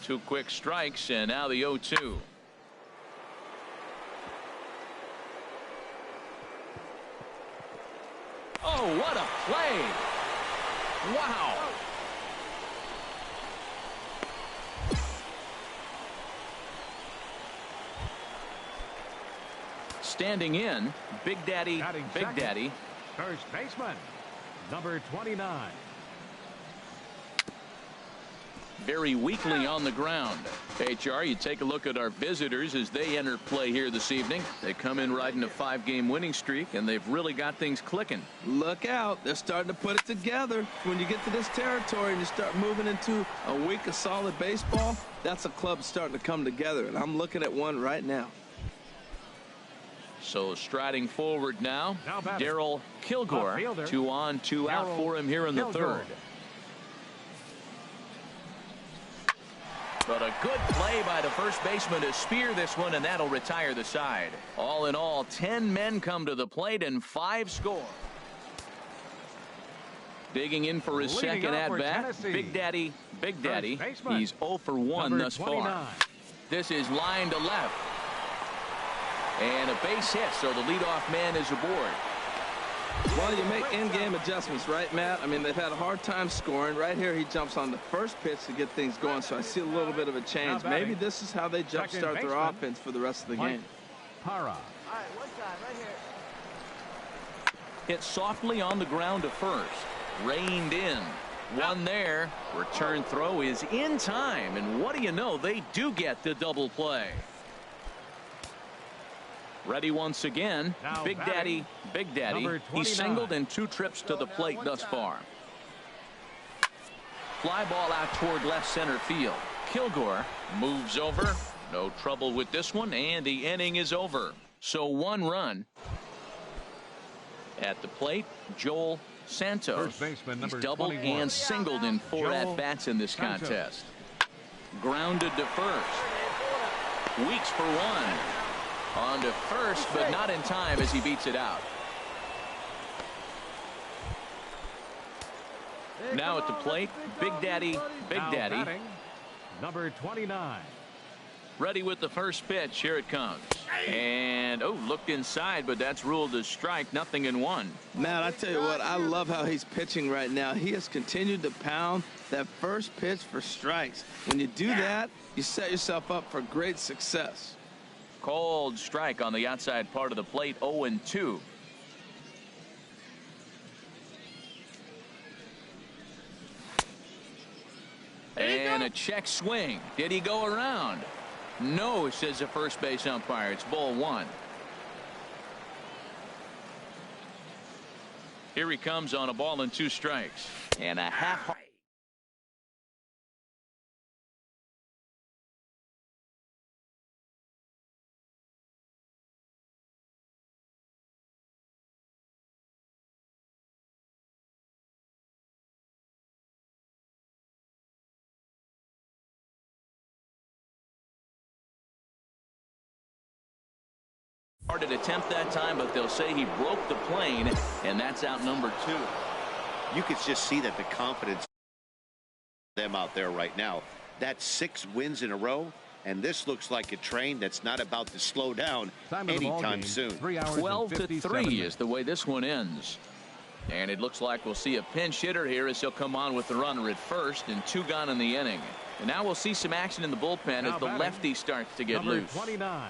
Two quick strikes, and now the 0-2. Oh, what a play. Wow. Standing in, Big Daddy, Big Daddy. First baseman, number 29. Very weakly on the ground. HR, you take a look at our visitors as they enter play here this evening. They come in riding a 5-game winning streak, and they've really got things clicking. Look out. They're starting to put it together. When you get to this territory and you start moving into a week of solid baseball, that's a club starting to come together, and I'm looking at one right now. So striding forward now Daryl Kilgore. 2 on, 2 out for him here in the third. But a good play by the first baseman to spear this one, and that'll retire the side. All in all, 10 men come to the plate and 5 score. Digging in for his second at-bat, Big Daddy, Big Daddy. He's 0 for 1 thus far. This is line to left. And a base hit, so the leadoff man is aboard. Well, you make in-game adjustments, right, Matt? I mean, they've had a hard time scoring. Right here, he jumps on the first pitch to get things going, so I see a little bit of a change. Maybe this is how they jumpstart their offense for the rest of the game. Para. All right, one time, right here. Hit softly on the ground to first. Reined in. One there. Return throw is in time, and what do you know? They do get the double play. Ready once again, now Big Daddy, Big Daddy. He's singled in 2 trips to the plate thus far. Fly ball out toward left center field. Kilgore moves over. No trouble with this one, and the inning is over. So 1 run. At the plate, Joel Santos. He's doubled and singled in 4 at-bats in this contest. Grounded to first. Weeks for 1. On to first, but not in time as he beats it out. Now at the plate, Big Daddy, Big Daddy. Number 29. Ready with the first pitch. Here it comes. And, oh, looked inside, but that's ruled as strike. Nothing in 1. Matt, I tell you what, I love how he's pitching right now. He has continued to pound that first pitch for strikes. When you do that, you set yourself up for great success. Cold strike on the outside part of the plate, 0-2. And a check swing. Did he go around? No, says the first base umpire. It's ball 1. Here he comes on a ball and 2 strikes. And a half. Hard to attempt that time, but they'll say he broke the plane, and that's out number 2. You could just see that the confidence them out there right now. That's 6 wins in a row, and this looks like a train that's not about to slow down anytime soon. 12-3 is the way this one ends. And it looks like we'll see a pinch hitter here as he'll come on with the runner at first, and 2 gone in the inning. And now we'll see some action in the bullpen as the lefty starts to get loose. 29.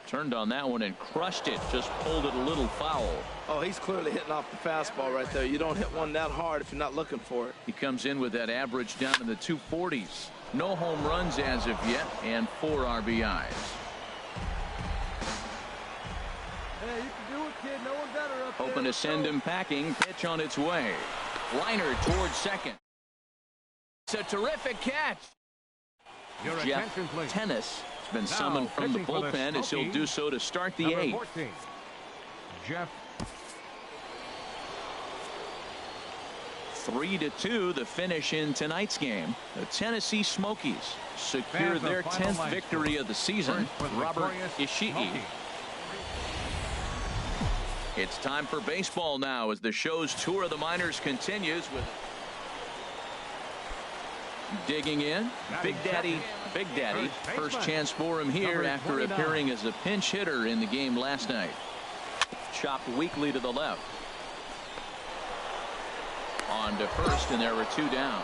Turned on that one and crushed it. Just pulled it a little foul. Oh, he's clearly hitting off the fastball right there. You don't hit one that hard if you're not looking for it. He comes in with that average down in the 240s. No home runs as of yet, and 4 RBIs. Hey, you can do it, kid. No one better up Hoping to send him packing. Pitch on its way. Liner towards second. It's a terrific catch. Jeff Tennis been summoned from the bullpen as he'll do so to start the 8th. 14. Jeff. 3-2 the finish in tonight's game. The Tennessee Smokies secure their 10th victory of the season. Robert Ishii. It's time for baseball now as the show's tour of the minors continues with Digging in, Big Daddy. First chance for him here after appearing as a pinch hitter in the game last night. Chopped weakly to the left. On to first, and there were 2 down.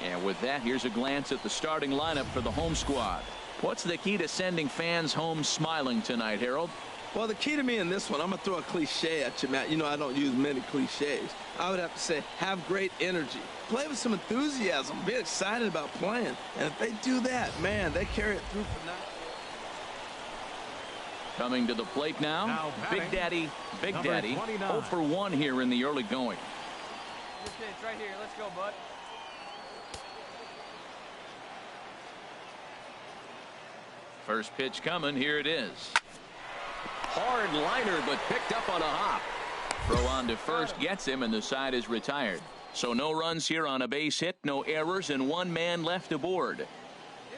And with that, here's a glance at the starting lineup for the home squad. What's the key to sending fans home smiling tonight, Harold? Well, the key to me in this one, I'm going to throw a cliche at you, Matt. You know I don't use many cliches. I would have to say have great energy. Play with some enthusiasm. Be excited about playing. And if they do that, man, they carry it through for 9. Coming to the plate now Big Daddy. 0 for 1 here in the early going. This kid's right here. Let's go, bud. First pitch coming. Here it is. Hard liner, but picked up on a hop. Throw on to first gets him, and the side is retired. So no runs here on a base hit, no errors, and 1 man left aboard. Here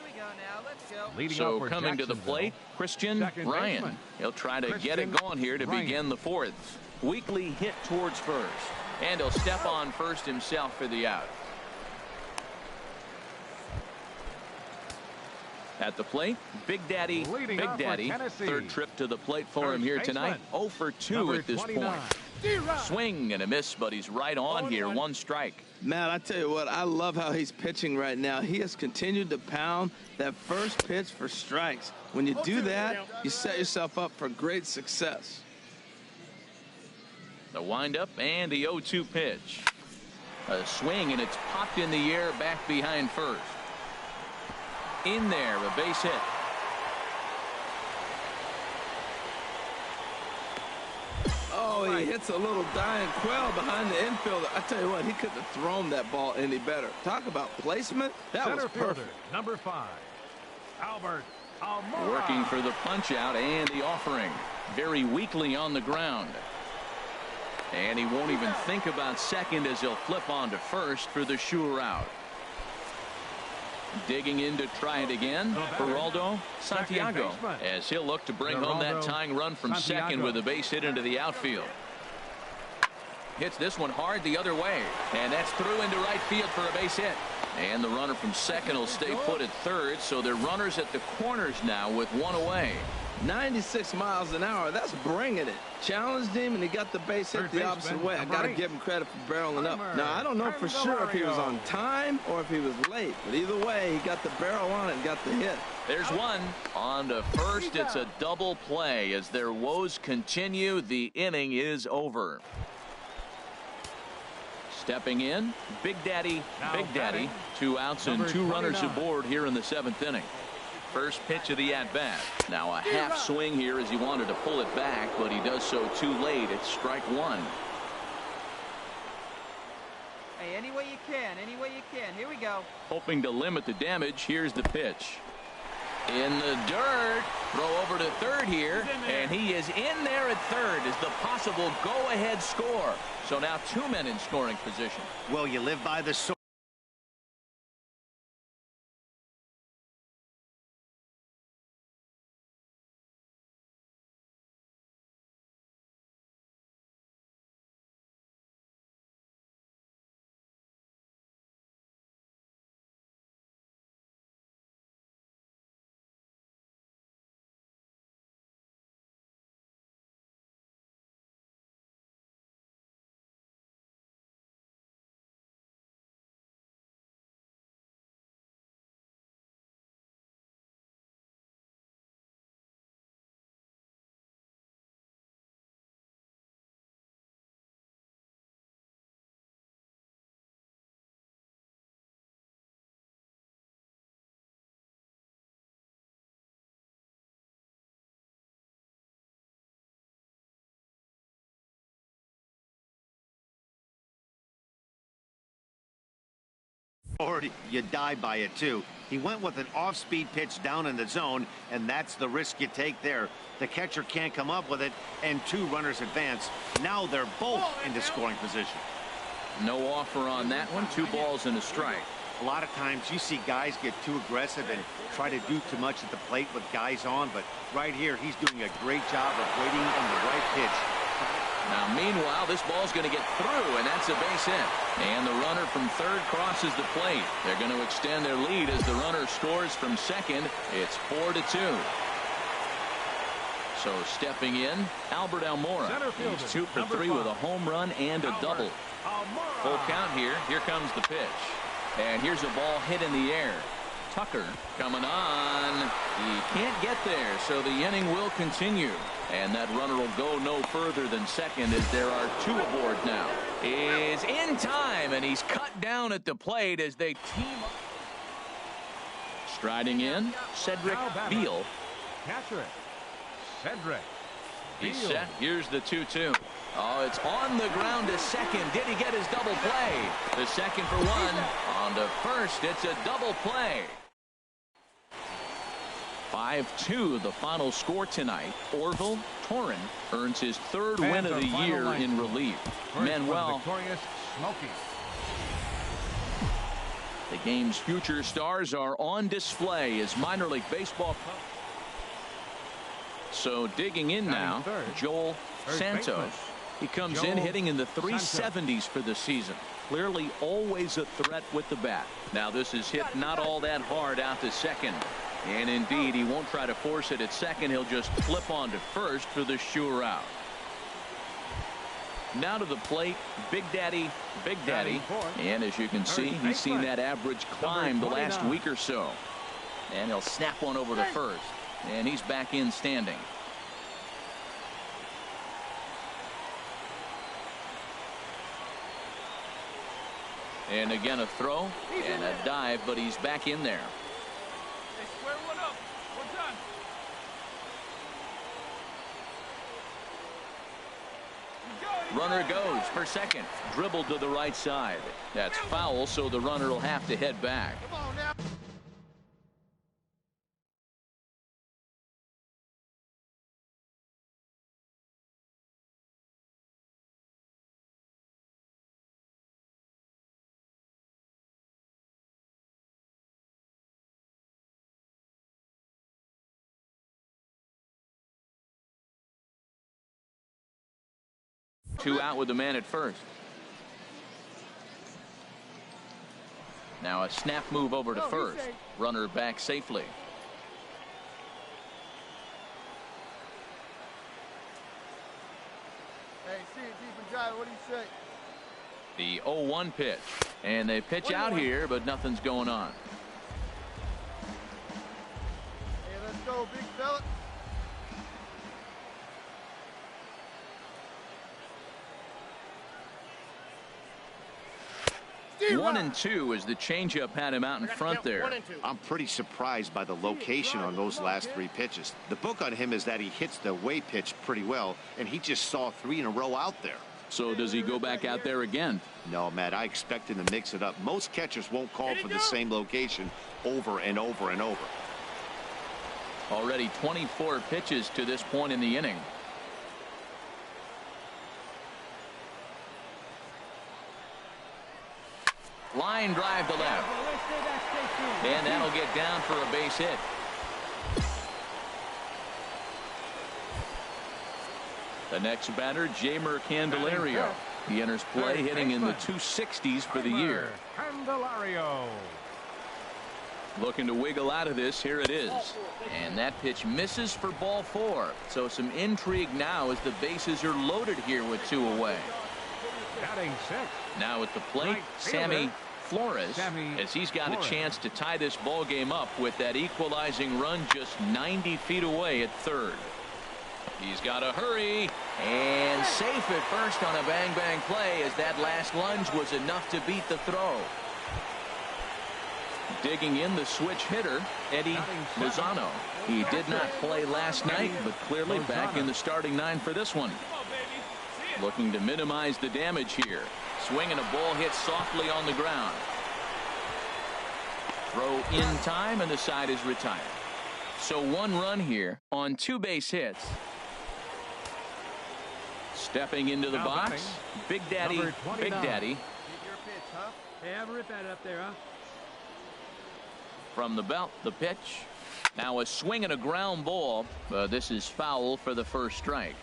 we go now. Let's go. So coming to the plate, Christian Ryan. He'll try to get it going here to begin the 4th. Weakly hit towards first, and he'll step on first himself for the out. At the plate, Big Daddy. 3rd trip to the plate for him here tonight. 0 for 2 at this point. Swing and a miss, but he's right on here. 1 strike. Matt, I tell you what, I love how he's pitching right now. He has continued to pound that first pitch for strikes. When you do that, you set yourself up for great success. The windup and the 0-2 pitch. A swing, and it's popped in the air back behind first. In there, a base hit. Oh, he hits a little dying quail behind the infielder. I tell you what, he couldn't have thrown that ball any better. Talk about placement. That was perfect. Number 5, Albert Almora. Working for the punch out and the offering. Very weakly on the ground. And he won't even think about second as he'll flip on to first for the sure out. Digging in to try it again, Geraldo Santiago, as he'll look to bring home that tying run from second with a base hit into the outfield. Hits this one hard the other way, and that's through into right field for a base hit. And the runner from second will stay put at third, so they're runners at the corners now with 1 away. 96 miles an hour. That's bringing it. Challenged him, and he got the base hit the opposite way. I got to give him credit for barreling up. Now, I don't know for sure if he was on time or if he was late, but either way, he got the barrel on it and got the hit. There's one. On to first. It's a double play. As their woes continue, the inning is over. Stepping in, Big Daddy. 2 outs and 2 runners aboard here in the 7th inning. First pitch of the at-bat. Now a half swing here as he wanted to pull it back, but he does so too late. It's strike 1. Hey, any way you can. Here we go. Hoping to limit the damage. Here's the pitch. In the dirt. Throw over to third here, and he is in there at third as the possible go-ahead score. So now 2 men in scoring position. Well, you live by the sword. You die by it too. He went with an off-speed pitch down in the zone, and that's the risk you take there. The catcher can't come up with it, and 2 runners advance. Now they're both into scoring position. No offer on that one. 2 balls and a strike. A lot of times you see guys get too aggressive and try to do too much at the plate with guys on, but right here he's doing a great job of waiting on the right pitch. Now, meanwhile, this ball's going to get through, and that's a base hit. And the runner from third crosses the plate. They're going to extend their lead as the runner scores from second. It's 4-2. So stepping in, Albert Almora. He's 2 for 3 with a home run and a double. Full count here. Here comes the pitch. And here's a ball hit in the air. Tucker coming on. He can't get there, so the inning will continue. And that runner will go no further than second as there are 2 aboard now. Is in time, and he's cut down at the plate as they team up. Striding in, Cedric Beal. Catcher it. Cedric. He's set. Here's the 2-2. Oh, it's on the ground to second. Did he get his double play? The second for 1. On to first. It's a double play. 5-2 the final score tonight. Orville Torren earns his 3rd win of the year in relief. Manuel. The game's future stars are on display as minor league baseball. So digging in now, Joel Santos. He comes in hitting in the 370s for the season. Clearly always a threat with the bat. Now this is hit not all that hard out to second. And indeed, he won't try to force it at second. He'll just flip on to first for the sure out. Now to the plate, Big Daddy. And as you can see, he's seen that average climb the last week or so. And he'll snap one over to first. And he's back in standing. And again a throw and a dive, but he's back in there. Runner goes for second. Dribbled to the right side. That's foul, so the runner will have to head back. Come on now. Two out with the man at first. Now a snap move over to first. Runner back safely. Hey, see it deep and drive. What do you say? The 0-1 pitch. And they pitch out here, but nothing's going on. Hey, let's go, big fella. 1-2 as the changeup had him out in front there. I'm pretty surprised by the location on those last 3 pitches. The book on him is that he hits the way pitch pretty well, and he just saw 3 in a row out there. So does he go back out there again? No, Matt, I expect him to mix it up. Most catchers won't call for the same location over and over and over. Already 24 pitches to this point in the inning. Line drive to left. And that'll get down for a base hit. The next batter, Jeimer Candelario. He enters play hitting in the 260s for the year. Candelario. Looking to wiggle out of this. Here it is. And that pitch misses for ball 4. So some intrigue now as the bases are loaded here with 2 away. Batting 6. Now at the plate, Sammy Flores, as he's got a chance to tie this ball game up with that equalizing run just 90 feet away at third. He's got to hurry, and safe at first on a bang-bang play as that last lunge was enough to beat the throw. Digging in the switch hitter, Eddie Lozano. He did not play last night, but clearly back in the starting 9 for this one. Looking to minimize the damage here. Swinging a ball hit softly on the ground. Throw in time, and the side is retired. So 1 run here on 2 base hits. Stepping into the box, Big Daddy. Keep your pitch, huh? Hey, have a rip at it up there, huh? From the belt, the pitch. Now a swing and a ground ball. This is foul for the first strike.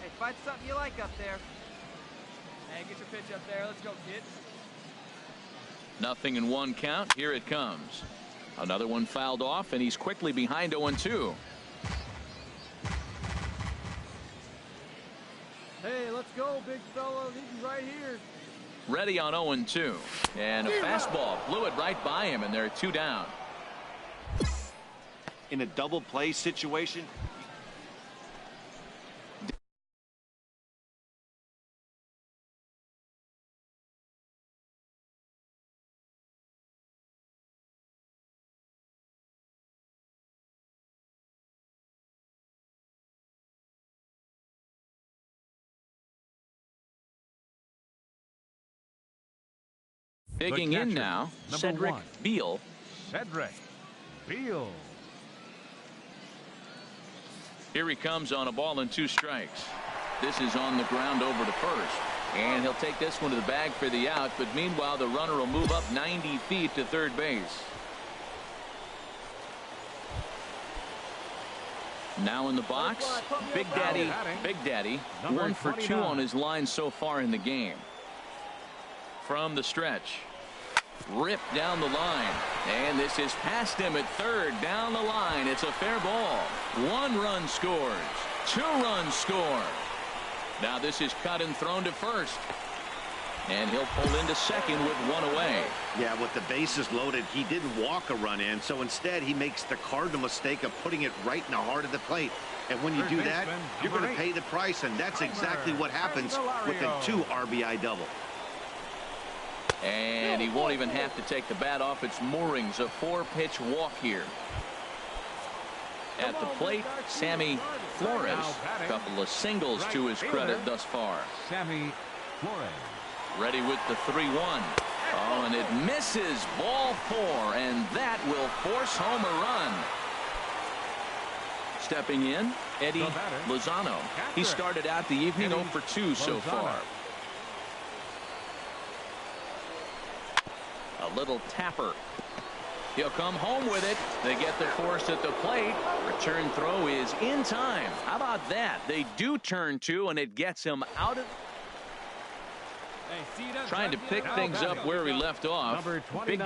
Hey, find something you like up there. Hey, get your pitch up there. Let's go, kid. 0-1 count. Here it comes. Another one fouled off, and he's quickly behind 0-2. Hey, let's go, big fella. He's right here. Ready on 0-2. And a fastball blew it right by him, and they're 2 down. In a double play situation, Digging in now, Cedric Beal. Cedric Beal. Here he comes on a ball and 2 strikes. This is on the ground over to first. And he'll take this one to the bag for the out. But meanwhile, the runner will move up 90 feet to third base. Now in the box, Big Daddy, 1 for 2 on his line so far in the game. From the stretch, ripped down the line, and this is past him at third, down the line. It's a fair ball. 1 run scores, 2 runs score. Now this is cut and thrown to first, and he'll pull into second with 1 away. yeah, with the bases loaded, he didn't walk a run in, so instead he makes the cardinal mistake of putting it right in the heart of the plate. And when you do that, you're going to pay the price, and that's exactly what happens with a 2 RBI double. And he won't even have to take the bat off its moorings. A 4-pitch walk here. At the plate, Sammy Flores. A couple of singles to his credit thus far. Sammy Flores. Ready with the 3-1. Oh, and it misses. Ball 4, and that will force home a run. Stepping in, Eddie Lozano. He started out the evening 0 for 2 so far. A little tapper. He'll come home with it. They get the force at the plate. Return throw is in time. How about that? They do turn 2, and it gets him out of. Trying to pick things up where we left off. Big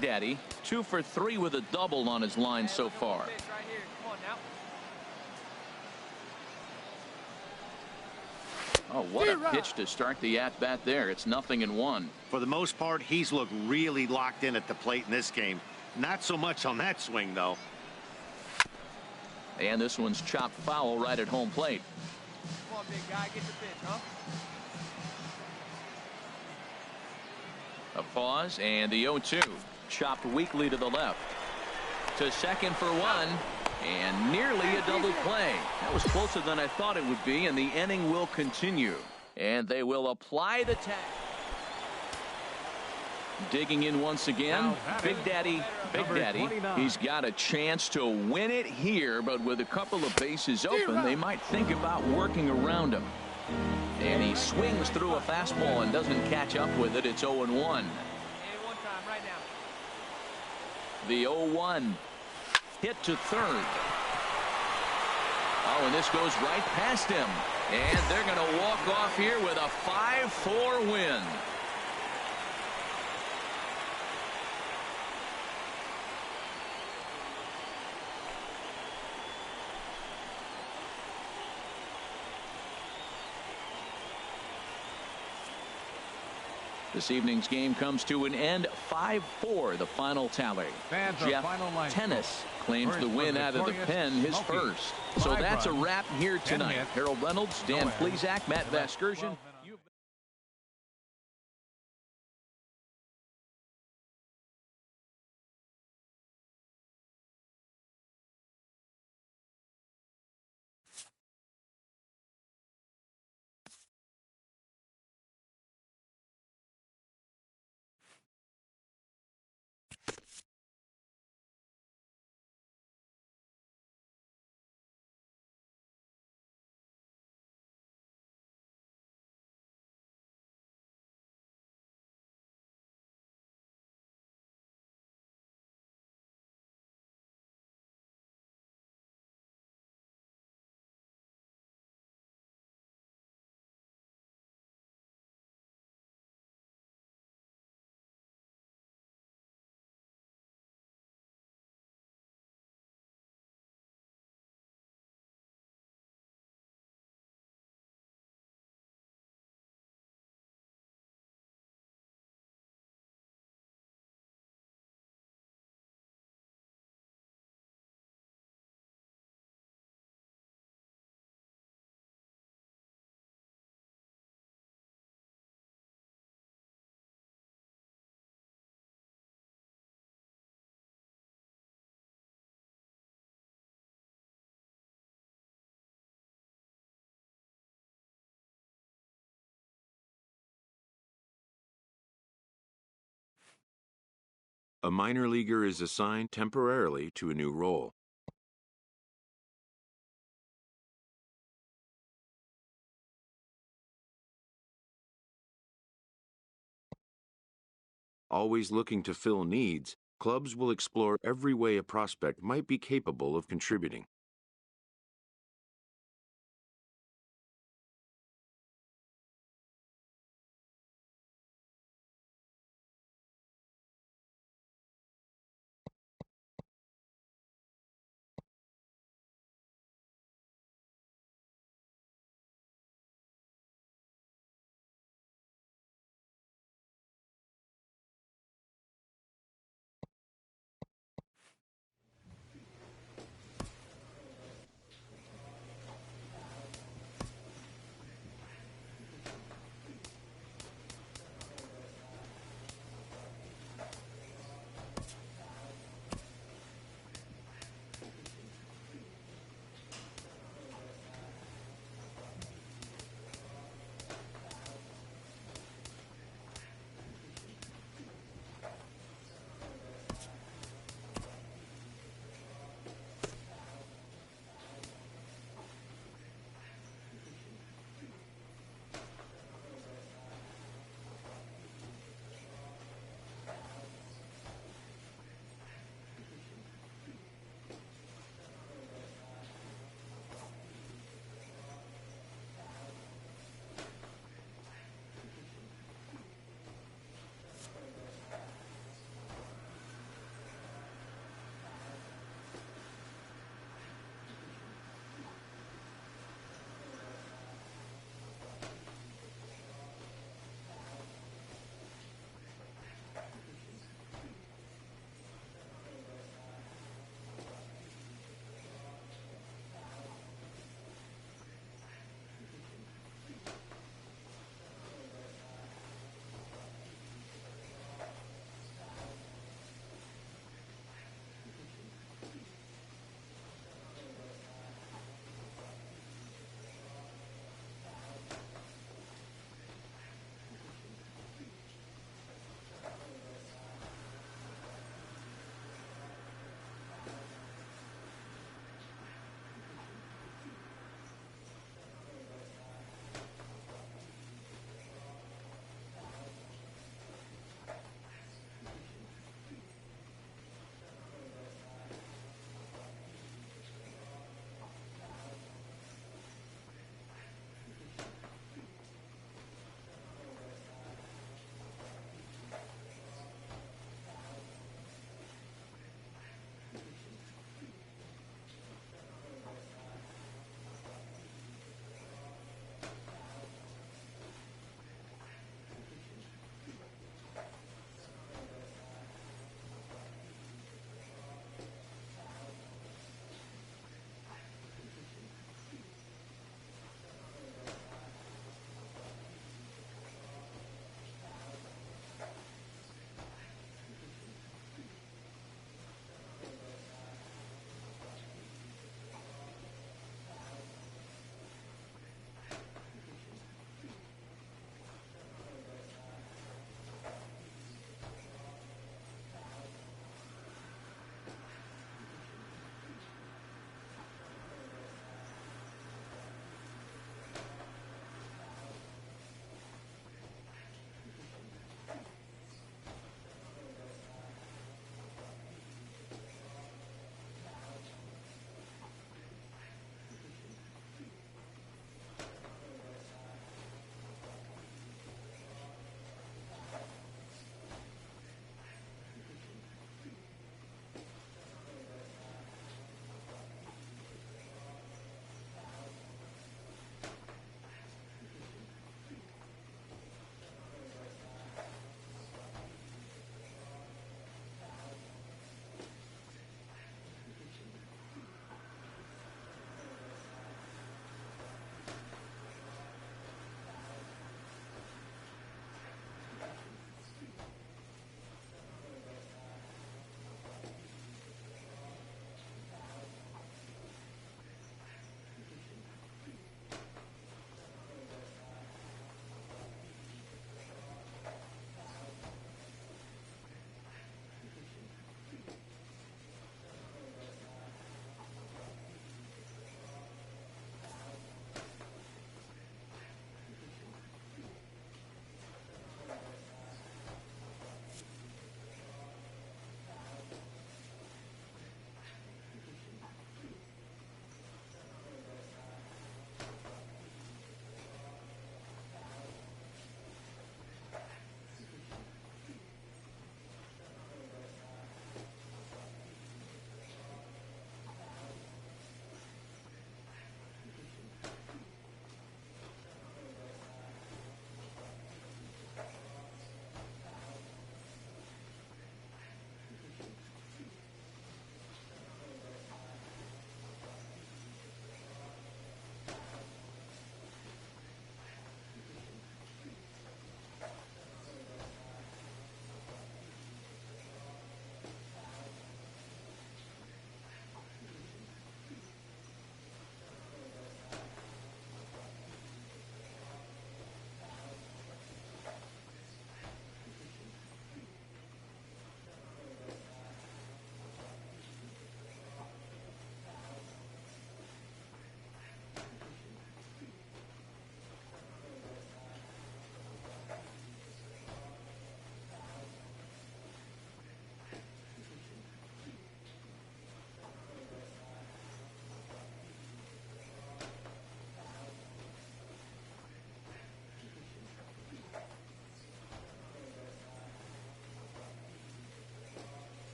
Daddy, 2 for 3 with a double on his line so far. Oh, what a pitch to start the at-bat there. It's 0-1. For the most part, he's looked really locked in at the plate in this game. Not so much on that swing, though. And this one's chopped foul right at home plate. Come on, big guy, get the pitch, huh? A pause, and the 0-2. Chopped weakly to the left. To second for 1. And nearly a double play. That was closer than I thought it would be, and the inning will continue. And they will apply the tag. Digging in once again, Big Daddy. He's got a chance to win it here, but with a couple of bases open, they might think about working around him. And he swings through a fastball and doesn't catch up with it. It's 0-1. The 0-1. Hit to third. Oh, and this goes right past him. And they're going to walk off here with a 5-4 win. This evening's game comes to an end 5-4, the final tally. Jeff Tennis claims the win out of the pen, his first. So that's a wrap here tonight. Harold Reynolds, Dan Plesac, Matt Vasgersian. A minor leaguer is assigned temporarily to a new role. Always looking to fill needs, clubs will explore every way a prospect might be capable of contributing.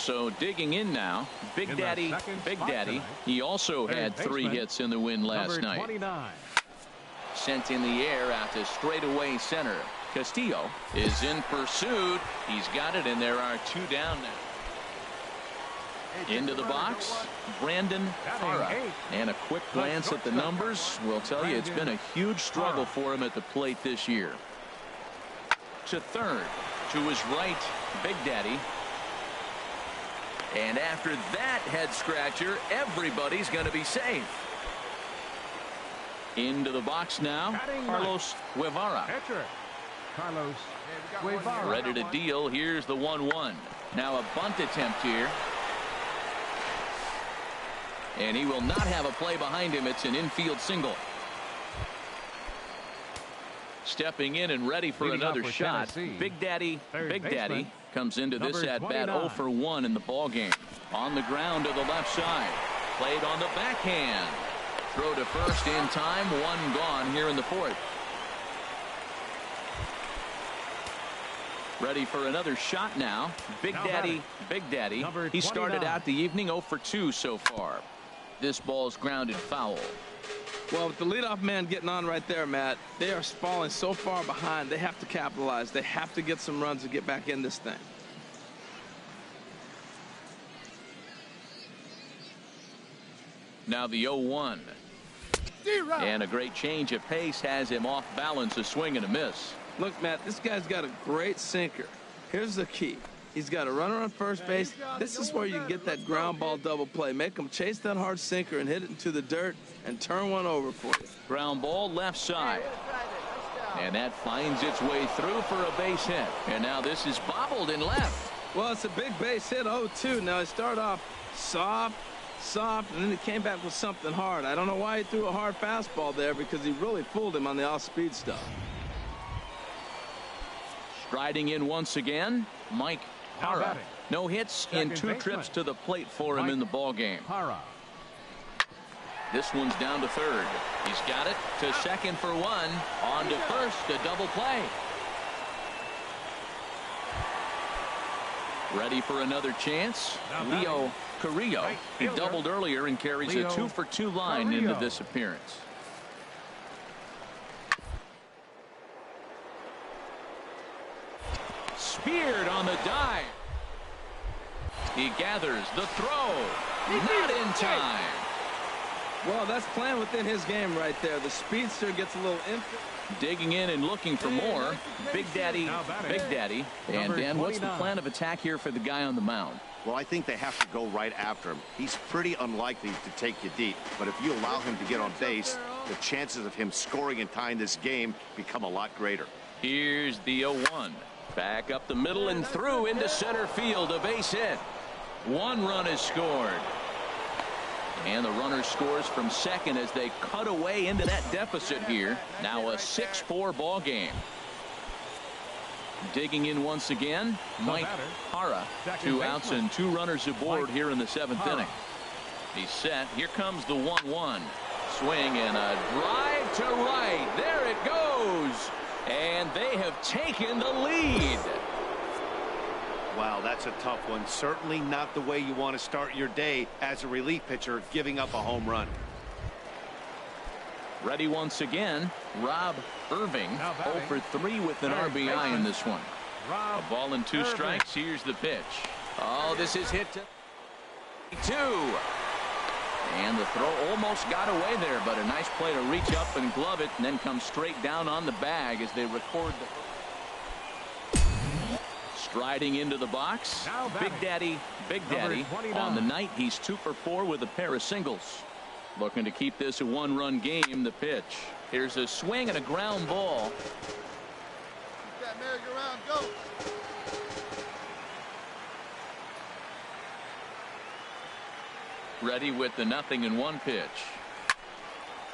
So digging in now, Big Daddy. He also had 3 hits in the win last night. 29. Sent in the air out to straightaway center. Castillo is in pursuit. He's got it, and there are 2 down now. Into the box, Brandon Farah. And a quick glance at the numbers will tell you it's been a huge struggle for him at the plate this year. To third, to his right, Big Daddy. And after that head scratcher, everybody's going to be safe. Into the box now, Carlos Guevara. Carlos Guevara. Ready to deal. Here's the 1-1. Now a bunt attempt here. And he will not have a play behind him. It's an infield single. Stepping in and ready for another shot. Big Daddy comes into this at bat 0 for 1 in the ball game. On the ground to the left side. Played on the backhand. Throw to first in time. 1 gone here in the 4th. Ready for another shot now. Big Daddy. He started out the evening 0 for 2 so far. This ball's grounded foul. Well, with the leadoff man getting on right there, Matt, they are falling so far behind. They have to capitalize. They have to get some runs to get back in this thing. Now the 0-1. And a great change of pace has him off balance, a swing and a miss. Look, Matt, this guy's got a great sinker. Here's the key. He's got a runner on first base. This is where you get that ground ball double play. Make him chase that hard sinker and hit it into the dirt and turn one over for you. Ground ball left side. And that finds its way through for a base hit. And now this is bobbled in left. Well, it's a big base hit, 0-2. Now he started off soft, and then he came back with something hard. I don't know why he threw a hard fastball there, because he really fooled him on the off-speed stuff. Striding in once again, Mike Parra. No hits in 2 trips to the plate for him in the ball game. This one's down to third. He's got it to second for 1. On to first, a double play. Ready for another chance. Leo Carrillo. He doubled earlier and carries a 2 for 2 line into this appearance. Speared on the dive. He gathers the throw. Not in time. Well, that's playing within his game right there. The speedster gets a little digging in and looking for more. Big Daddy. And Dan, what's the plan of attack here for the guy on the mound? Well, I think they have to go right after him. He's pretty unlikely to take you deep, but if you allow him to get on base, the chances of him scoring and tying this game become a lot greater. Here's the 0-1. Back up the middle and through into center field. A base hit. 1 run is scored. And the runner scores from second as they cut away into that deficit here. Now a 6-4 ball game. Digging in once again, Mike Parra. 2 outs and 2 runners aboard here in the 7th inning. He's set. Here comes the 1-1. Swing and a drive to right. There it goes. And they have taken the lead. Wow, that's a tough one. Certainly not the way you want to start your day as a relief pitcher, giving up a home run. Ready once again, Rob Irving, 0 for 3 with an RBI in this one. A ball and 2 strikes. Here's the pitch. Oh, this is hit to 2. And the throw almost got away there, but a nice play to reach up and glove it and then come straight down on the bag as they record the... Striding into the box, Big Daddy. On the night, he's 2 for 4 with a pair of singles. Looking to keep this a 1-run game. The pitch. Here's a swing and a ground ball. Keep that merry-go-round, go. Ready with the 0-1 pitch.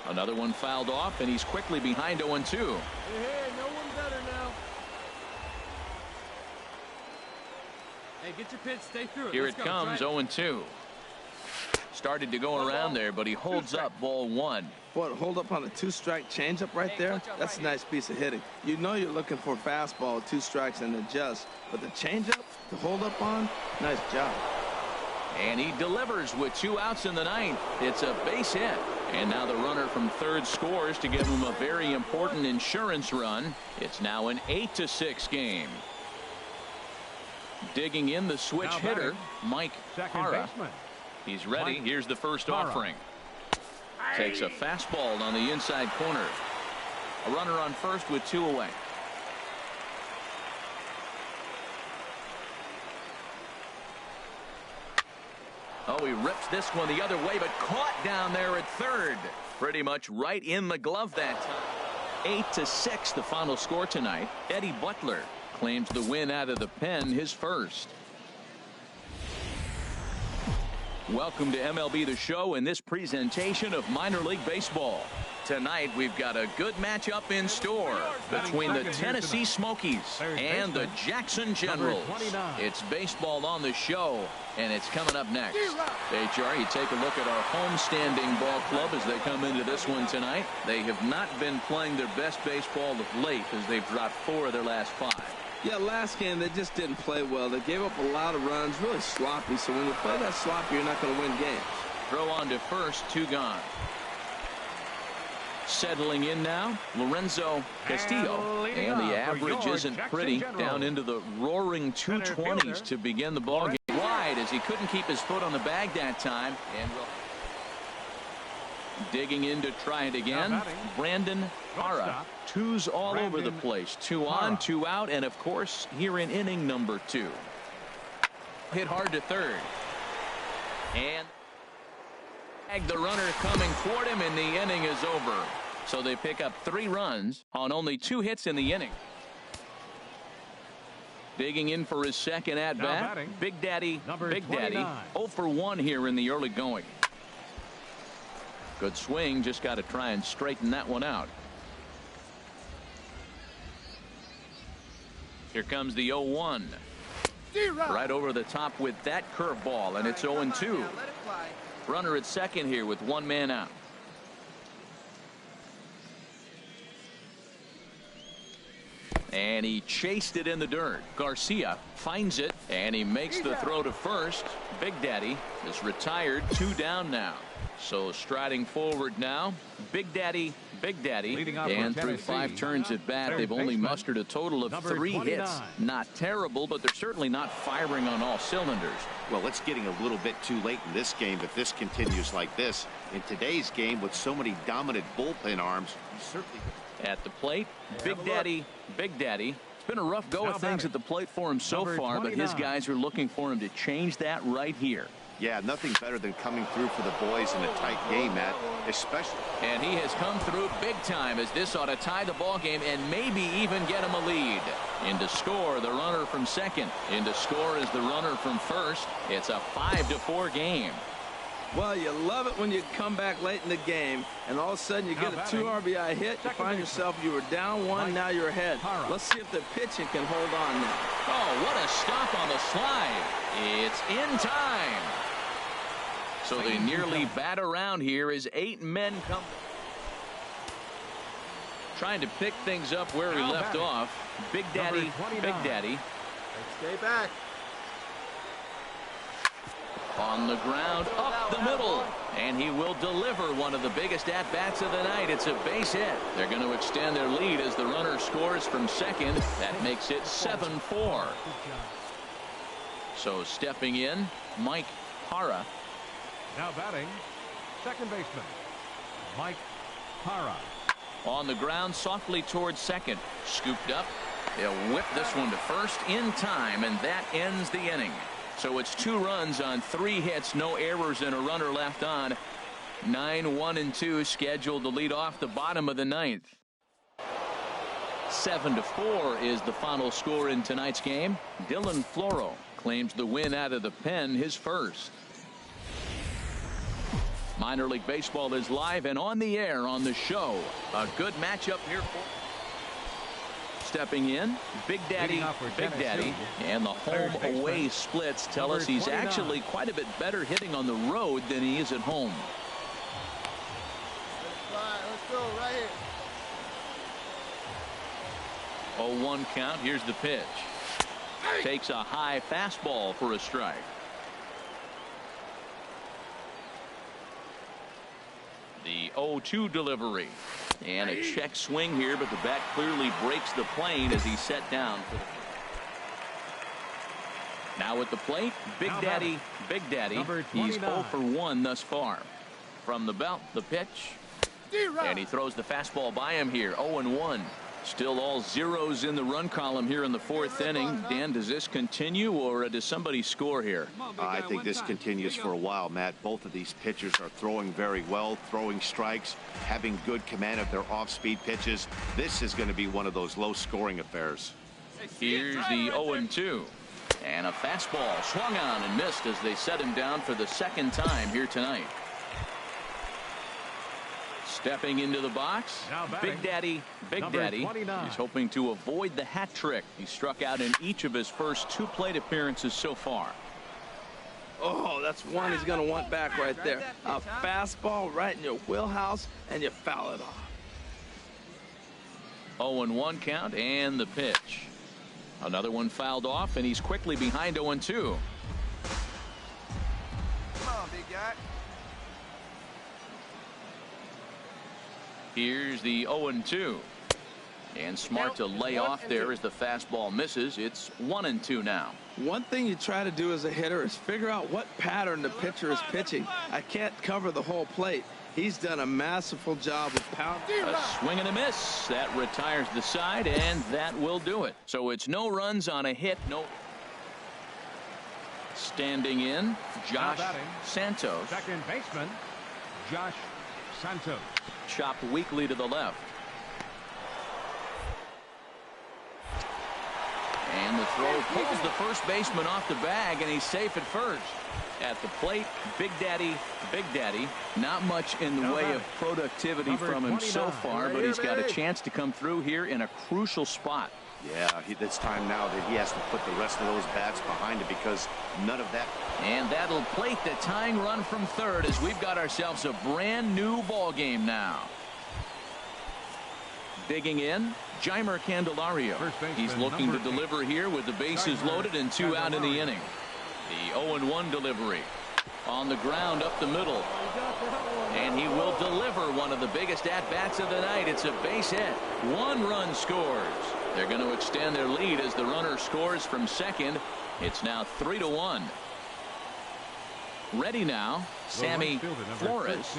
Another one fouled off, and he's quickly behind 0-2. Hey, no one better now. Hey, get your pitch, stay through it. Here it comes, 0-2. Started to go around there, but he holds up ball 1. What, hold up on a 2-strike changeup right there? That's a nice piece of hitting. You know you're looking for a fastball, 2 strikes and adjust. But the changeup to hold up on, nice job. And he delivers with 2 outs in the ninth. It's a base hit. And now the runner from third scores to give him a very important insurance run. It's now an 8-6 game. Digging in the switch hitter, Mike Hara. He's ready. Here's the first offering. Takes a fastball on the inside corner. A runner on first with 2 away. Oh, he rips this one the other way, but caught down there at third. Pretty much right in the glove that time. 8-6 the final score tonight. Eddie Butler claims the win out of the pen, his first. Welcome to MLB The Show in this presentation of minor league baseball. Tonight we've got a good matchup in store between the Tennessee Smokies and the Jackson Generals. It's baseball on the show, and it's coming up next. HR, you take a look at our homestanding ball club as they come into this one tonight. They have not been playing their best baseball of late as they've dropped 4 of their last 5. Yeah, last game they just didn't play well. They gave up a lot of runs, really sloppy. So when you play that sloppy, you're not going to win games. Throw on to first, 2 gone. Settling in now, Lorenzo Castillo. And the average isn't pretty. Down into the roaring 220s to begin the ball game. Wide as he couldn't keep his foot on the bag that time. And digging in to try it again, Brandon Hara. 2s all over the place. 2 on, 2 out, and of course here in inning number 2. Hit hard to third. And the runner coming toward him, and the inning is over. So they pick up 3 runs on only 2 hits in the inning. Digging in for his second at bat, Big Daddy, 0 for 1 here in the early going. Good swing, just got to try and straighten that one out. Here comes the 0-1. Right over the top with that curveball, and it's 0-2. Runner at second here with 1 man out. And he chased it in the dirt. Garcia finds it, and he makes the throw to first. Big Daddy is retired, 2 down now. So striding forward now, Big Daddy. And through 5 turns at bat, they've only mustered a total of 3 hits. Not terrible, but they're certainly not firing on all cylinders. Well, it's getting a little bit too late in this game if this continues like this. In today's game with so many dominant bullpen arms, certainly. At the plate, Big Daddy. It's been a rough go of things at the plate for him so far, but his guys are looking for him to change that right here. Yeah, nothing better than coming through for the boys in a tight game, Matt, especially. And he has come through big time as this ought to tie the ball game and maybe even get him a lead. In to score, the runner from second. In to score is the runner from first. It's a 5-4 game. Well, you love it when you come back late in the game and all of a sudden you get a 2 RBI hit. You find yourself, you were down 1, now you're ahead. Let's see if the pitching can hold on now. Oh, what a stop on the slide. It's in time. So they nearly bat around here as 8 men come. Trying to pick things up where he left off. Big Daddy. Stay back. On the ground, up the middle, and he will deliver one of the biggest at-bats of the night. It's a base hit. They're going to extend their lead as the runner scores from second. That makes it 7-4. So stepping in, Mike Hara. Now batting, second baseman, Mike Hara. On the ground, softly towards second. Scooped up. They'll whip this one to first in time, and that ends the inning. So it's 2 runs on 3 hits, no errors, and a runner left on. 9-1-2 scheduled to lead off the bottom of the 9th. 7-4 is the final score in tonight's game. Dylan Floro claims the win out of the pen, his first. Minor League Baseball is live and on the air on the show. A good matchup here for. Stepping in, Big Daddy, and the home-away splits tell us he's actually quite a bit better hitting on the road than he is at home. Let's go right here. 0-1 count. Here's the pitch. Takes a high fastball for a strike. The 0-2 delivery. And a check swing here, but the bat clearly breaks the plane as he's set down. Now at the plate, Big Daddy. He's 0 for 1 thus far. From the belt, the pitch. And he throws the fastball by him here. 0-1. Still all zeros in the run column here in the 4th inning. Dan, does this continue, or does somebody score here? I think this continues for a while, Matt. Both of these pitchers are throwing very well, throwing strikes, having good command of their off-speed pitches. This is going to be one of those low-scoring affairs. Here's the 0-2. And a fastball swung on and missed as they set him down for the 2nd time here tonight. Stepping into the box, Big Daddy. He's hoping to avoid the hat trick. He struck out in each of his first 2 plate appearances so far. Oh, that's one he's going to want back right there. A fastball right in your wheelhouse, and you foul it off. 0-1 count, and the pitch. Another one fouled off, and he's quickly behind 0-2. Come on, big guy. Here's the 0-2. And smart to lay off there as the fastball misses. It's 1-2 now. One thing you try to do as a hitter is figure out what pattern the pitcher is pitching. I can't cover the whole plate. He's done a masterful job of pounding. A swing and a miss. That retires the side, and that will do it. So it's no runs on a hit. No. Standing in, Josh Santos. Second baseman, Josh Santos. Chopped weakly to the left. And the throw pulls the first baseman off the bag, and he's safe at first. At the plate, Big Daddy. Not much in the way of productivity from him so far, but he's got a chance to come through here in a crucial spot. Yeah, it's time now that he has to put the rest of those bats behind him, because none of that. And that'll plate the tying run from third as we've got ourselves a brand new ball game now. Digging in, Jeimer Candelario. He's looking to deliver here with the bases loaded and 2 out in the inning. The 0-1 delivery on the ground up the middle. And he will deliver one of the biggest at-bats of the night. It's a base hit. 1 run scores. They're going to extend their lead as the runner scores from second. It's now 3-1. Ready now, Sammy Flores.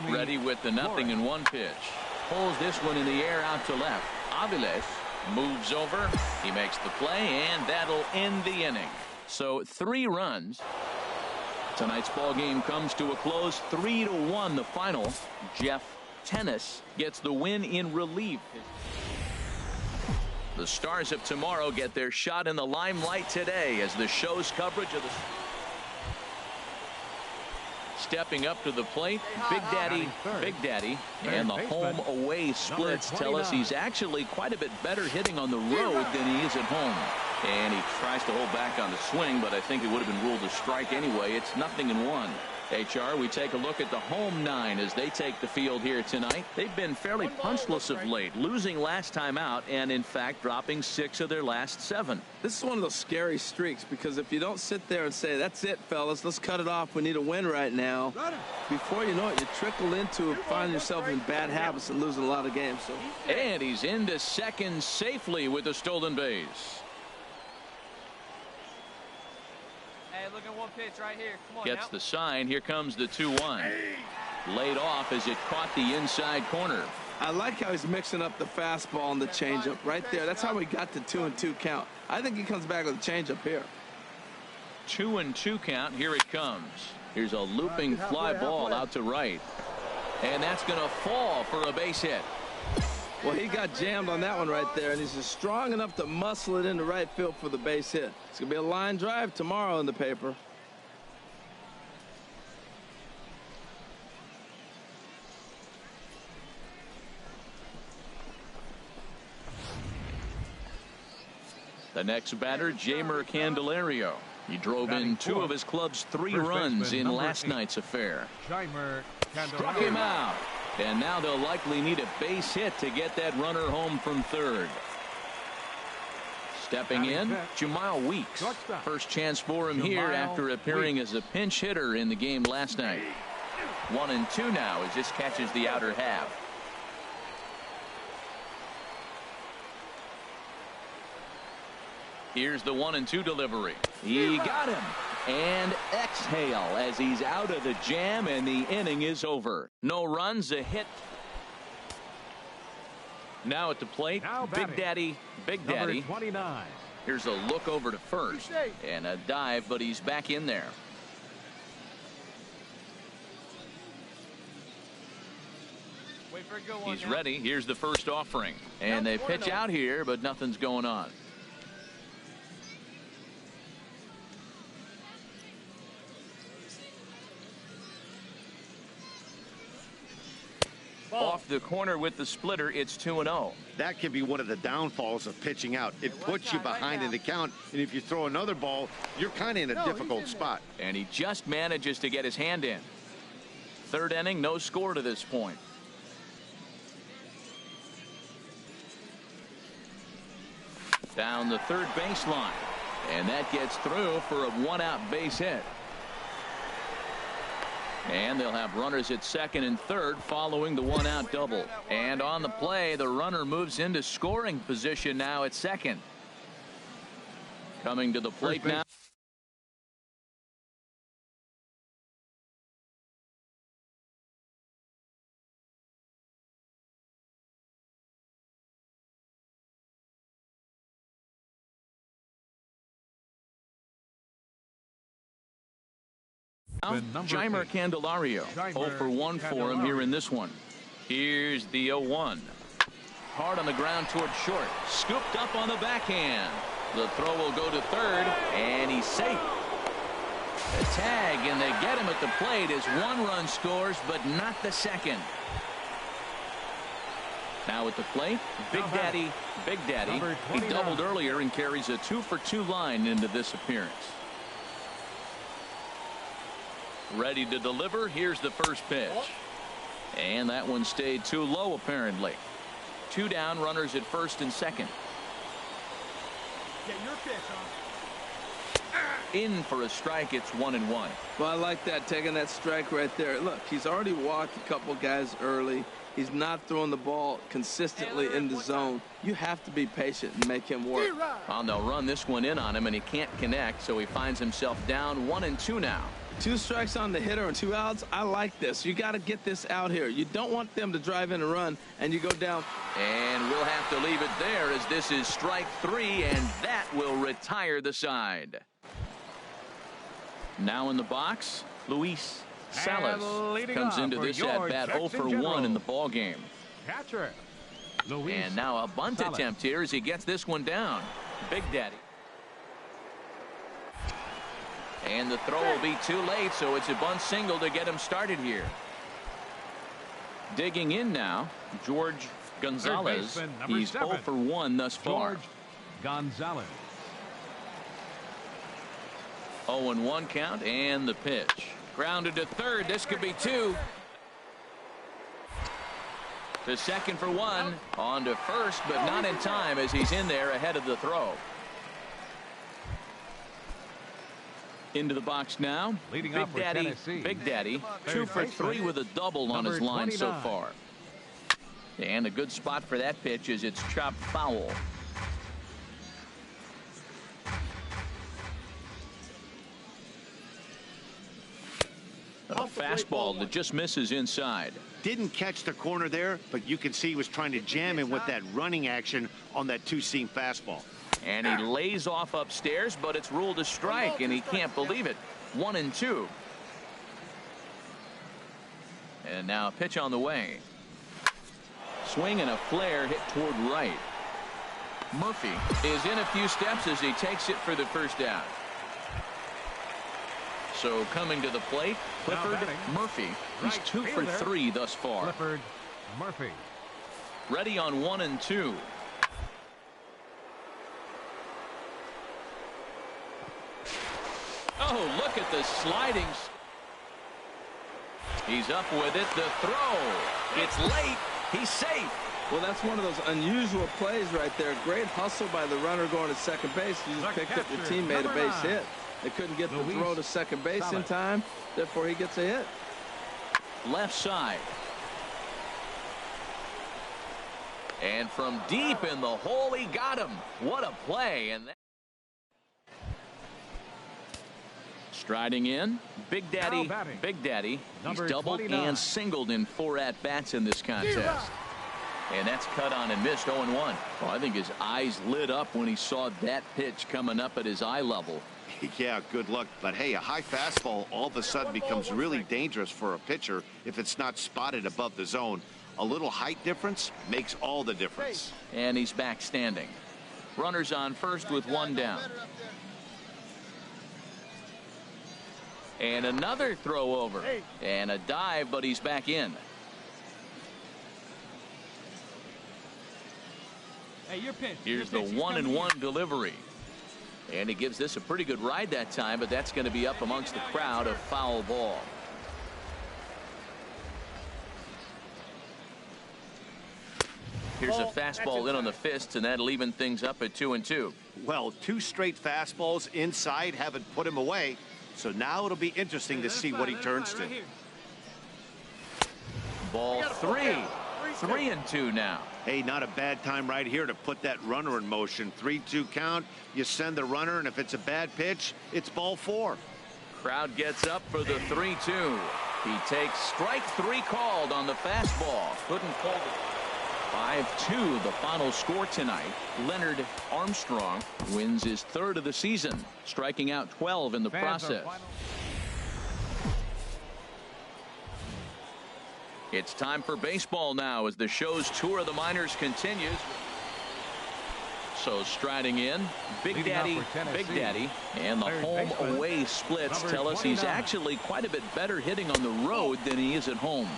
Ready with the 0-1 pitch. Pulls this one in the air out to left. Aviles moves over. He makes the play, and that'll end the inning. So 3 runs. Tonight's ball game comes to a close. 3-1 the final. Jeff Tennis gets the win in relief. The Stars of tomorrow get their shot in the limelight today as the show's coverage of the. Stepping up to the plate, Big Daddy, and the home away splits tell us he's actually quite a bit better hitting on the road than he is at home. And he tries to hold back on the swing, but I think it would have been ruled a strike anyway. It's 0-1. HR, we take a look at the home 9 as they take the field here tonight. They've been fairly punchless of late, losing last time out and in fact dropping 6 of their last 7. This is one of those scary streaks, because if you don't sit there and say, that's it, fellas, let's cut it off, we need a win right now, before you know it, you trickle into finding yourself in bad habits and losing a lot of games. And he's into second safely with a stolen base. Hey, look at 1 pitch right here. Come on, gets the sign. Here comes the 2-1. Laid off as it caught the inside corner. I like how he's mixing up the fastball and the changeup right there. That's how we got the 2-2 count. I think he comes back with a changeup here. 2-2 count. Here it comes. Here's a looping fly ball out to right. And that's going to fall for a base hit. Well, he got jammed on that one right there, and he's just strong enough to muscle it into right field for the base hit. It's going to be a line drive tomorrow in the paper. The next batter, Jeimer Candelario. He drove in 2 of his club's 3 runs in last night's affair. Struck him out. And now they'll likely need a base hit to get that runner home from third. Stepping in, Jamal Weeks. First chance for him here after appearing as a pinch hitter in the game last night. 1-2 now as this catches the outer half. Here's the 1-2 delivery. He got him. And exhale as he's out of the jam, and the inning is over. No runs, a hit. Now at the plate, Big Daddy. Number 29. Here's a look over to first and a dive, but he's back in there. Wait for a good one. He's ready. Here's the first offering. And they pitch out here, but nothing's going on. Off the corner with the splitter, it's 2-0. That can be one of the downfalls of pitching out. It puts you behind in the count, and if you throw another ball, you're kind of in a difficult spot. And he just manages to get his hand in. Third inning, no score to this point. Down the third baseline, and that gets through for a one-out base hit. And they'll have runners at second and third following the one-out double. And on the play, the runner moves into scoring position now at second. Coming to the plate now. Jeimer Candelario, 0 for 1 for him here in this one. Here's the 0-1. Hard on the ground toward short. Scooped up on the backhand. The throw will go to third, and he's safe. A tag, and they get him at the plate as one run scores, but not the second. Now at the plate, Big Daddy. He doubled earlier and carries a 2-for-2 line into this appearance. Ready to deliver. Here's the first pitch. And that one stayed too low, apparently. 2 down, runners at first and second. Get your pitch, In for a strike. It's 1-1. Well, I like that, taking that strike right there. Look, he's already walked a couple guys early. He's not throwing the ball consistently in the zone. You have to be patient and make him work. Well, they'll run this one in on him, and he can't connect, so he finds himself down 1-2 now. 2 strikes on the hitter and 2 outs. I like this. You got to get this out here. You don't want them to drive in a run and you go down. And we'll have to leave it there as this is strike 3, and that will retire the side. Now in the box, Luis Salas comes into this at bat 0 for 1 in the ball game. Catcher. And now a bunt attempt here as he gets this one down. Big Daddy. And the throw will be too late, so it's a bunt single to get him started here. Digging in now, George Gonzalez. He's 0 for 1 thus far. George Gonzalez. 0-1 count, and the pitch. Grounded to third. This could be 2. To second for 1. On to first, but not in time as he's in there ahead of the throw. Into the box now. Big Daddy, 2 for 3 with a double on his line so far. And a good spot for that pitch is it's chopped foul. A fastball that just misses inside. Didn't catch the corner there, but you can see he was trying to jam him with that running action on that 2-seam fastball. And he lays off upstairs, but it's ruled a strike, and he can't believe it. 1-2. And now a pitch on the way. Swing and a flare hit toward right. Murphy is in a few steps as he takes it for the first out. So coming to the plate, Clifford Murphy. He's 2 for 3 thus far. Clifford Murphy. Ready on 1-2. Oh, look at the sliding. He's up with it. The throw. It's late. He's safe. Well, that's one of those unusual plays right there. Great hustle by the runner going to second base. You just picked up your teammate a base hit. They couldn't get the throw to second base in time. Therefore, he gets a hit. left side. And from deep in the hole, he got him. What a play. And that... Striding in, Big Daddy. He's doubled 29. And singled in 4 at-bats in this contest. And that's cut on and missed 0-1. Well, I think his eyes lit up when he saw that pitch coming up at his eye level. Yeah, good luck. But, hey, a high fastball all of a sudden becomes really dangerous for a pitcher if it's not spotted above the zone. A little height difference makes all the difference. And he's back standing. Runners on first with 1 down. And another throw over. And a dive, but he's back in. Hey, your pitch. Here's the 1-1 delivery. And he gives this a pretty good ride that time, but that's going to be up amongst the crowd, a foul ball. Here's a fastball in on the fists, and that'll even things up at 2-2. Well, 2 straight fastballs inside haven't put him away. So now it'll be interesting to see what he turns to. Ball 3. 3-2 now. Hey, not a bad time right here to put that runner in motion. 3-2 count. You send the runner, and if it's a bad pitch, it's ball 4. Crowd gets up for the 3-2. He takes strike 3 called on the fastball. Couldn't pull it. 5-2 the final score tonight. Leonard Armstrong wins his 3rd of the season, striking out 12 in the process. It's time for baseball now as the show's tour of the minors continues. So striding in, Big Daddy, and the home away splits tell us he's actually quite a bit better hitting on the road than he is at home.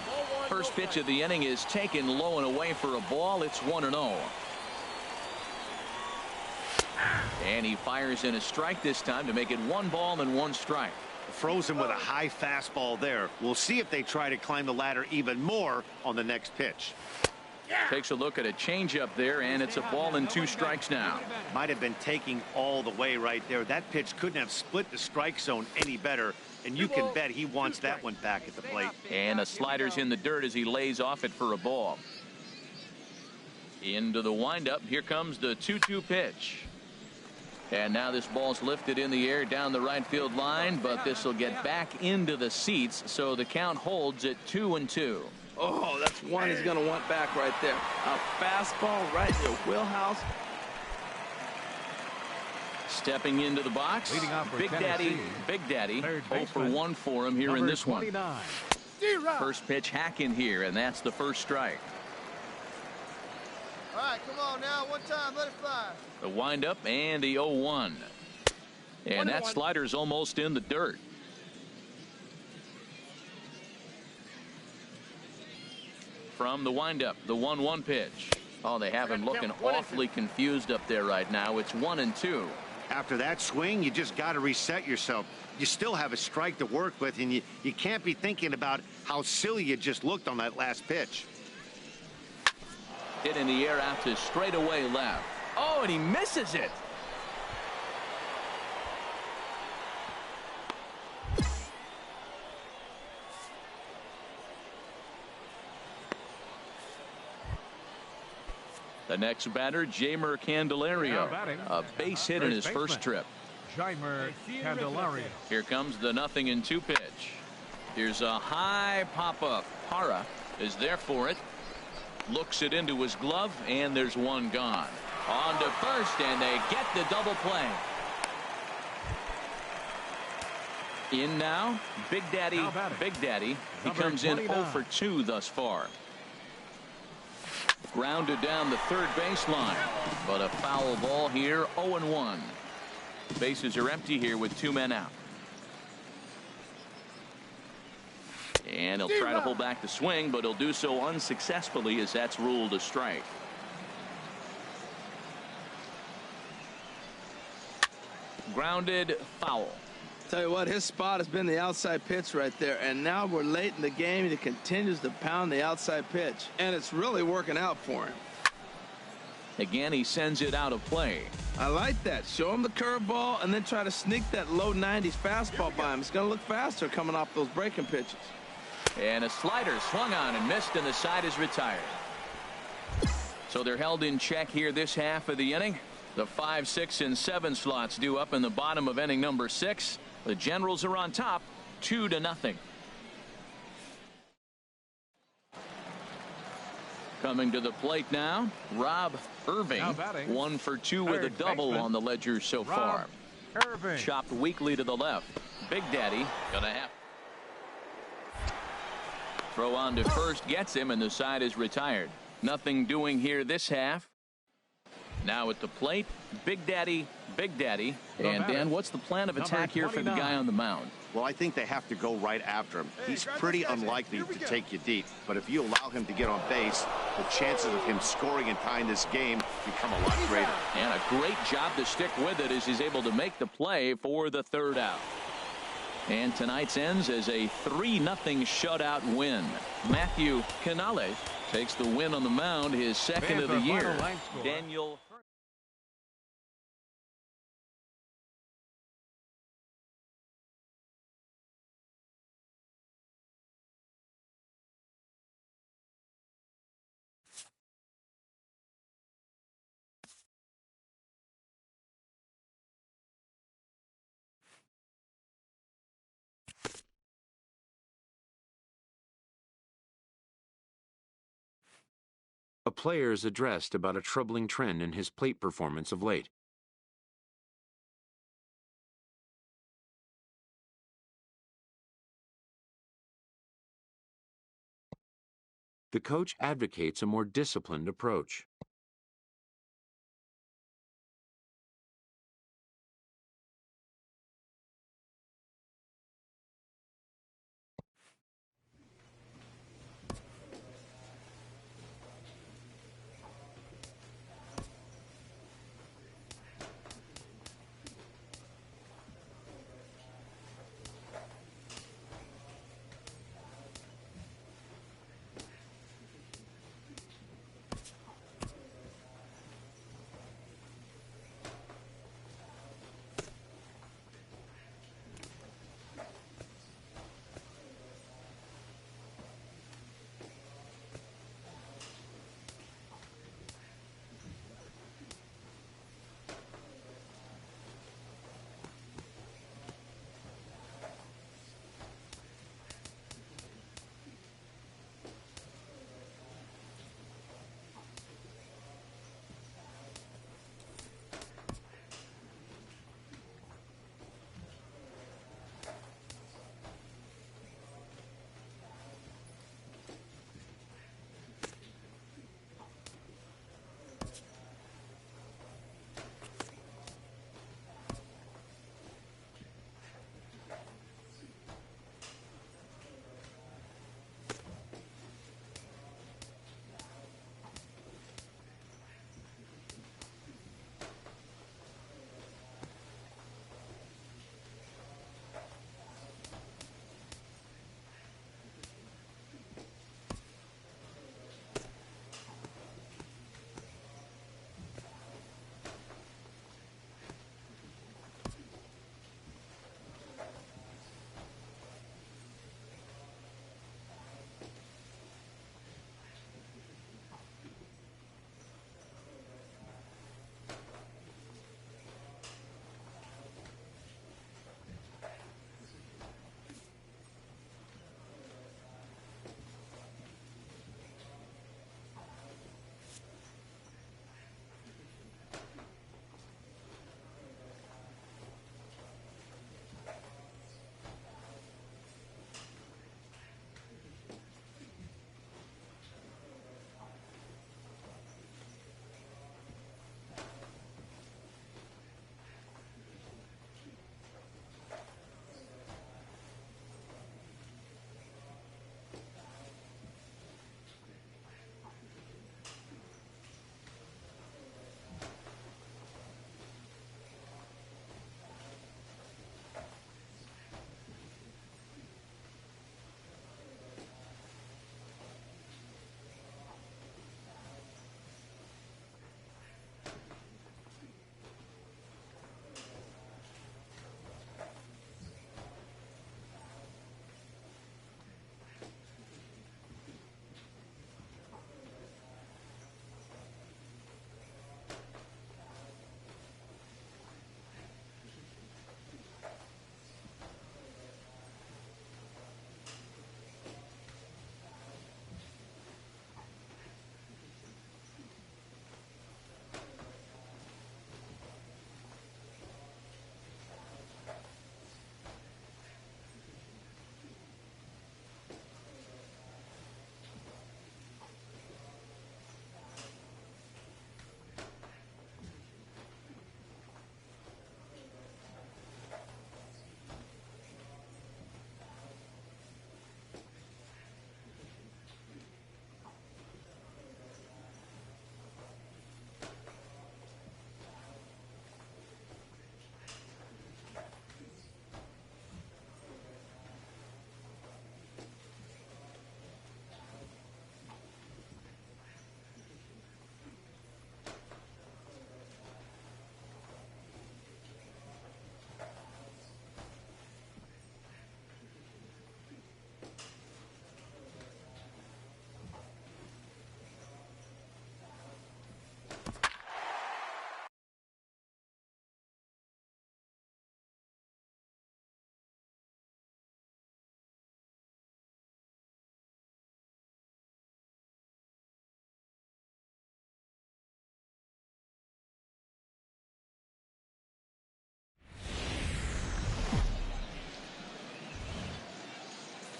First pitch of the inning is taken low and away for a ball. It's 1-0. And he fires in a strike this time to make it 1 ball and 1 strike. Frozen with a high fastball there. We'll see if they try to climb the ladder even more on the next pitch. Takes a look at a changeup there, and it's a ball and 2 strikes now. Might have been taking all the way right there. That pitch couldn't have split the strike zone any better. And you can bet he wants that one back at the plate. And a slider's in the dirt as he lays off it for a ball. Into the windup. Here comes the 2-2 pitch. And now this ball's lifted in the air down the right field line, but this will get back into the seats, so the count holds at 2-2. Oh, that's one he's going to want back right there. A fastball right in your wheelhouse. Stepping into the box, Big Daddy, 0 for 1 for him here in this one. First pitch hack in here, and that's the first strike. All right, come on now, one time, let it fly. The windup and the 0-1. And that slider's almost in the dirt. From the windup, the 1-1 pitch. Oh, they have him looking awfully confused up there right now. It's 1-2. After that swing, you just got to reset yourself. You still have a strike to work with, and you can't be thinking about how silly you just looked on that last pitch. Hit in the air out to straightaway left. Oh, and he misses it. The next batter, Jeimer Candelario. A base hit in his first trip. Jeimer Candelario. Here comes the 0-2 pitch. Here's a high pop-up. Hara is there for it. Looks it into his glove, and there's one gone. On to first, and they get the double play. In now, Big Daddy. He comes in 0 for 2 thus far. Grounded down the third baseline, but a foul ball here. 0-1. Bases are empty here with 2 men out. And he'll try to hold back the swing, but he'll do so unsuccessfully as that's ruled a strike. Grounded, foul. Tell you what, his spot has been the outside pitch right there, and now we're late in the game and he continues to pound the outside pitch, and it's really working out for him. Again, he sends it out of play. I like that. Show him the curveball and then try to sneak that low 90s fastball by him. It's going to look faster coming off those breaking pitches. And a slider swung on and missed, and the side is retired. So they're held in check here this half of the inning. The 5, 6, and 7 slots due up in the bottom of inning number 6. The Generals are on top, 2-0. Coming to the plate now, Rob Irving. 1 for 2 with a double on the ledger so far. Chopped weakly to the left. Big Daddy gonna have. Throw on to first gets him, and the side is retired. Nothing doing here this half. Now at the plate, Big Daddy, Big Daddy. And Dan, what's the plan of attack here for the guy on the mound? Well, I think they have to go right after him. He's pretty unlikely to take you deep, but if you allow him to get on base, the chances of him scoring and tying this game become a lot greater. And a great job to stick with it as he's able to make the play for the third out. And tonight's ends as a 3-0 shutout win. Matthew Canales takes the win on the mound, his second of the year. Daniel. A player is addressed about a troubling trend in his plate performance of late. The coach advocates a more disciplined approach.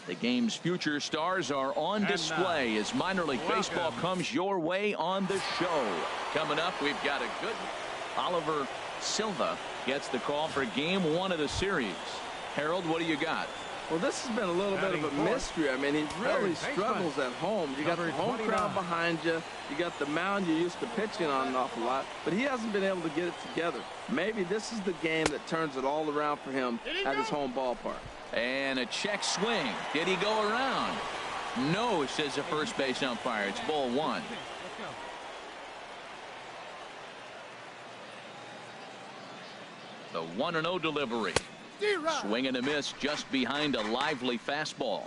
The game's future stars are on display as minor league baseball comes your way on the show. Coming up, we've got a good Oliver Silva gets the call for game 1 of the series. Harold, what do you got? Well, this has been a little bit of a mystery. I mean, he really struggles at home. You got the home crowd behind you. You got the mound you're used to pitching on an awful lot. But he hasn't been able to get it together. Maybe this is the game that turns it all around for him at his home ballpark. And a check swing. Did he go around? No, says the first base umpire. It's ball 1. The 1-0 delivery. Swing and a miss just behind a lively fastball.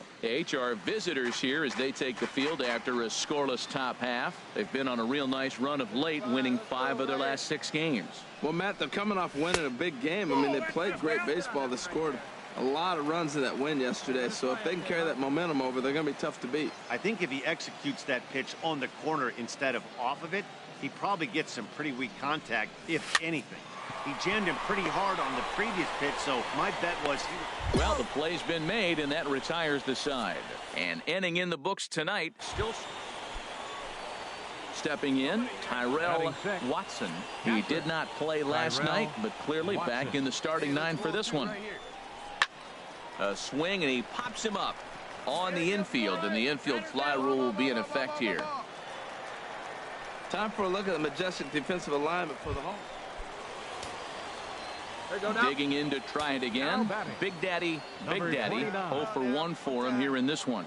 Our visitors here as they take the field after a scoreless top half. They've been on a real nice run of late, winning 5 of their last 6 games. Well, Matt, they're coming off winning a big game. I mean, they played great baseball. They scored a lot of runs in that win yesterday. So if they can carry that momentum over, they're going to be tough to beat. I think if he executes that pitch on the corner instead of off of it, he probably gets some pretty weak contact, if anything. He jammed him pretty hard on the previous pitch, so my bet was... Well, the play's been made, and that retires the side. And ending in the books tonight, still stepping in, Tyrell Watson. He did not play last night, but clearly back in the starting 9 for this one. A swing, and he pops him up on the infield, and the infield fly rule will be in effect here. Time for a look at the majestic defensive alignment for the Hawks. Digging in to try it again. Big Daddy 0 for 1 for him here in this one.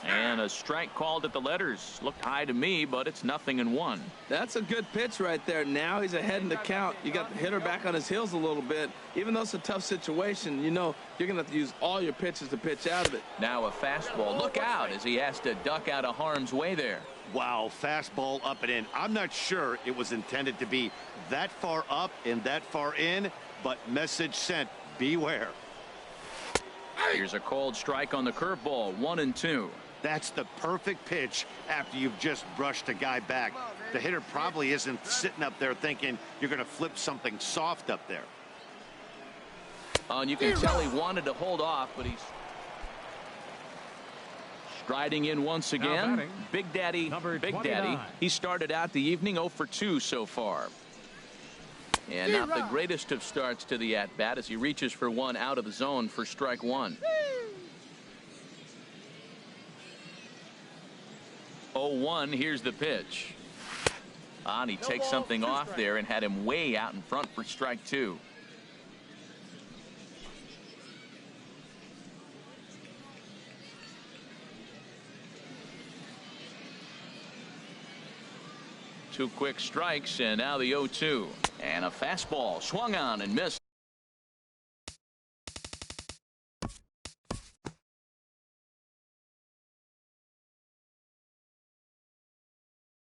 And a strike called at the letters. Looked high to me, but it's 0-1. That's a good pitch right there. Now he's ahead in the count. You got the hitter back on his heels a little bit. Even though it's a tough situation, you know you're going to have to use all your pitches to pitch out of it. Now a fastball. Look out as he has to duck out of harm's way there. Wow, fastball up and in. I'm not sure it was intended to be that far up and that far in, but message sent, beware. Here's a called strike on the curveball, 1-2. That's the perfect pitch after you've just brushed a guy back. The hitter probably isn't sitting up there thinking you're going to flip something soft up there. And you can tell he wanted to hold off, but he's striding in once again. Big Daddy. He started out the evening 0 for 2 so far. And not the greatest of starts to the at-bat as he reaches for one out of the zone for strike 1. 0-1, here's the pitch. And he takes something off there and had him way out in front for strike 2. Two quick strikes, and now the 0-2. And a fastball swung on and missed.